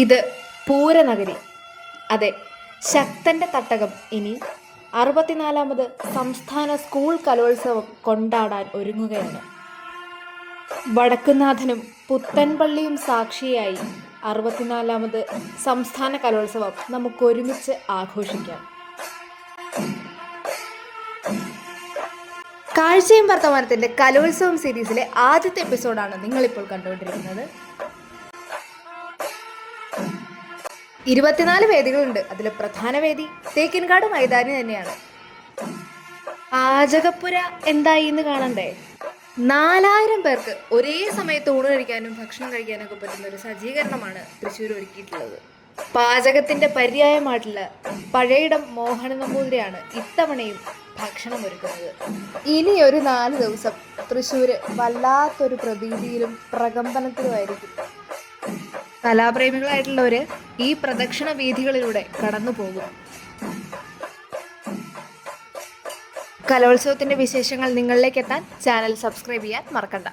ഇത് പൂരനഗരി. അതെ, ശക്തന്റെ തട്ടകം ഇനി 64ാമത് സംസ്ഥാന സ്കൂൾ കലോത്സവം കൊണ്ടാടാൻ ഒരുങ്ങുകയാണ്. വടക്കുന്നാഥനും പുത്തൻപള്ളിയും സാക്ഷിയായി 64ാമത് സംസ്ഥാന കലോത്സവം നമുക്കൊരുമിച്ച് ആഘോഷിക്കാം. കാഴ്ചയും വർത്തമാനത്തിൻ്റെ കലോത്സവം സീരീസിലെ ആദ്യത്തെ എപ്പിസോഡാണ് നിങ്ങളിപ്പോൾ കണ്ടുകൊണ്ടിരിക്കുന്നത്. 24 വേദികളുണ്ട്. അതിൽ പ്രധാന വേദി തേക്കിൻകാട് മൈതാനി തന്നെയാണ്. പാചകപ്പുര എന്തായി എന്ന് കാണണ്ടേ? 4000 പേർക്ക് ഒരേ സമയത്ത് ഊണ് കഴിക്കാനും ഭക്ഷണം കഴിക്കാനൊക്കെ പറ്റുന്ന ഒരു സജ്ജീകരണമാണ് തൃശ്ശൂർ ഒരുക്കിയിട്ടുള്ളത്. പാചകത്തിന്റെ പര്യായമായിട്ടുള്ള പഴയിടം മോഹന നമ്പൂതിരിയാണ് ഇത്തവണയും ഭക്ഷണം ഒരുക്കുന്നത്. ഇനി ഒരു 4 ദിവസം തൃശ്ശൂർ വല്ലാത്തൊരു പ്രതീതിയിലും പ്രകമ്പനത്തിലുമായിരിക്കും. കലാപ്രേമികളായിട്ടുള്ളവര് ഈ പ്രദക്ഷിണ വീഥികളിലൂടെ കടന്നു പോകും. കലോത്സവത്തിന്റെ വിശേഷങ്ങൾ നിങ്ങളിലേക്ക് എത്താൻ ചാനൽ സബ്സ്ക്രൈബ് ചെയ്യാൻ മറക്കണ്ട.